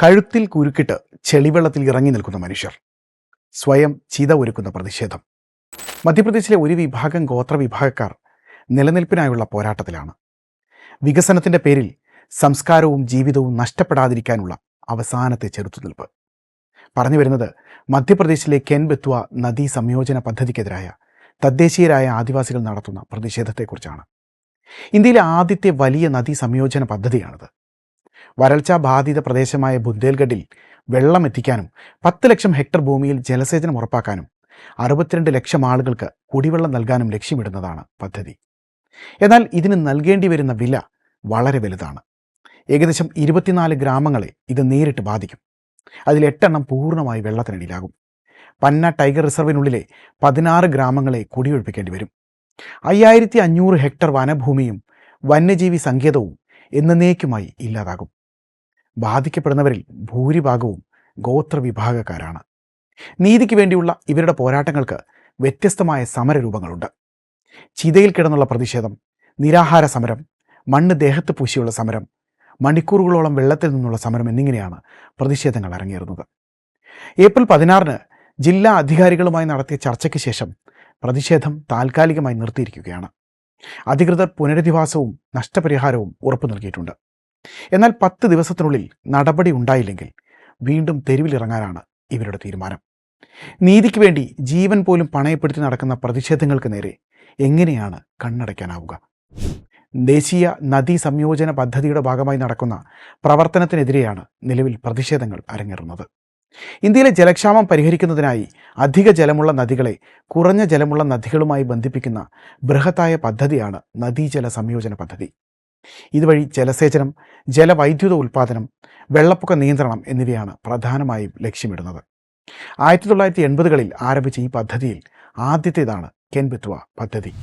കഴുത്തിൽ കുരുക്കിട്ട് ചെളിവെള്ളത്തിൽ ഇറങ്ങി നിൽക്കുന്ന മനുഷ്യർ, സ്വയം ചിത ഒരുക്കുന്ന പ്രതിഷേധം. മധ്യപ്രദേശിലെ ഒരു വിഭാഗം ഗോത്രവിഭാഗക്കാർ നിലനിൽപ്പിനായുള്ള പോരാട്ടത്തിലാണ്. വികസനത്തിൻ്റെ പേരിൽ സംസ്കാരവും ജീവിതവും നഷ്ടപ്പെടാതിരിക്കാനുള്ള അവസാനത്തെ ചെറുത്തുനിൽപ്പ്. പറഞ്ഞു വരുന്നത് മധ്യപ്രദേശിലെ കെൻ ബെത്വ നദീ സംയോജന പദ്ധതിക്കെതിരായ തദ്ദേശീയരായ ആദിവാസികൾ നടത്തുന്ന പ്രതിഷേധത്തെക്കുറിച്ചാണ്. ഇന്ത്യയിലെ ആദ്യത്തെ വലിയ നദീ സംയോജന പദ്ധതിയാണിത്. വരൾച്ചാ ബാധിത പ്രദേശമായ ബുന്ദേൽഖണ്ഡിൽ വെള്ളം എത്തിക്കാനും 10 ലക്ഷം ഹെക്ടർ ഭൂമിയിൽ ജലസേചനം ഉറപ്പാക്കാനും 62 ലക്ഷം ആളുകൾക്ക് കുടിവെള്ളം നൽകാനും ലക്ഷ്യമിടുന്നതാണ് പദ്ധതി. എന്നാൽ ഇതിന് നൽകേണ്ടി വരുന്ന വില വളരെ വലുതാണ്. ഏകദേശം 24 ഗ്രാമങ്ങളെ ഇത് നേരിട്ട് ബാധിക്കും. അതിൽ 8 എണ്ണം പൂർണ്ണമായി വെള്ളത്തിനടിയിലാകും. പന്ന ടൈഗർ റിസർവിനുള്ളിലെ 16 ഗ്രാമങ്ങളെ കുടിയൊഴിപ്പിക്കേണ്ടി വരും. 5500 ഹെക്ടർ വനഭൂമിയും വന്യജീവി സങ്കേതവും എന്നേക്കുമായി ഇല്ലാതാകും. ബാധിക്കപ്പെടുന്നവരിൽ ഭൂരിഭാഗവും ഗോത്രവിഭാഗക്കാരാണ്. നീതിക്ക് വേണ്ടിയുള്ള ഇവരുടെ പോരാട്ടങ്ങൾക്ക് വ്യത്യസ്തമായ സമരരൂപങ്ങളുണ്ട്. ചിതയിൽ കിടന്നുള്ള പ്രതിഷേധം, നിരാഹാര സമരം, മണ്ണ് ദേഹത്ത് പൂശിയുള്ള സമരം, മണിക്കൂറുകളോളം വെള്ളത്തിൽ നിന്നുള്ള സമരം എന്നിങ്ങനെയാണ് പ്രതിഷേധങ്ങൾ അരങ്ങേറുന്നത്. ഏപ്രിൽ 16 ജില്ലാ അധികാരികളുമായി നടത്തിയ ചർച്ചയ്ക്ക് ശേഷം പ്രതിഷേധം താൽക്കാലികമായി നിർത്തിയിരിക്കുകയാണ്. അധികൃതർ പുനരധിവാസവും നഷ്ടപരിഹാരവും ഉറപ്പു നൽകിയിട്ടുണ്ട്. എന്നാൽ 10 ദിവസത്തിനുള്ളിൽ നടപടി ഉണ്ടായില്ലെങ്കിൽ വീണ്ടും തെരുവിലിറങ്ങാനാണ് ഇവരുടെ തീരുമാനം. നീതിക്ക് വേണ്ടി ജീവൻ പോലും പണയപ്പെടുത്തി നടക്കുന്ന പ്രതിഷേധങ്ങൾക്ക് നേരെ എങ്ങനെയാണ് കണ്ണടയ്ക്കാനാവുക? ദേശീയ നദീ സംയോജന പദ്ധതിയുടെ ഭാഗമായി നടക്കുന്ന പ്രവർത്തനത്തിനെതിരെയാണ് നിലവിൽ പ്രതിഷേധങ്ങൾ അരങ്ങേറുന്നത്. ഇന്ത്യയിലെ ജലക്ഷാമം പരിഹരിക്കുന്നതിനായി അധിക ജലമുള്ള നദികളെ കുറഞ്ഞ ജലമുള്ള നദികളുമായി ബന്ധിപ്പിക്കുന്ന ബൃഹത്തായ പദ്ധതിയാണ് നദീജല സംയോജന പദ്ധതി. ഇതുവഴി ജലസേചനം, ജലവൈദ്യുത ഉൽപ്പാദനം, വെള്ളപ്പൊക്ക നിയന്ത്രണം എന്നിവയാണ് പ്രധാനമായും ലക്ഷ്യമിടുന്നത്. 1980കളിൽ ആരംഭിച്ച ഈ പദ്ധതിയിൽ ആദ്യത്തേതാണ് കെൻ ബെത്വ പദ്ധതി.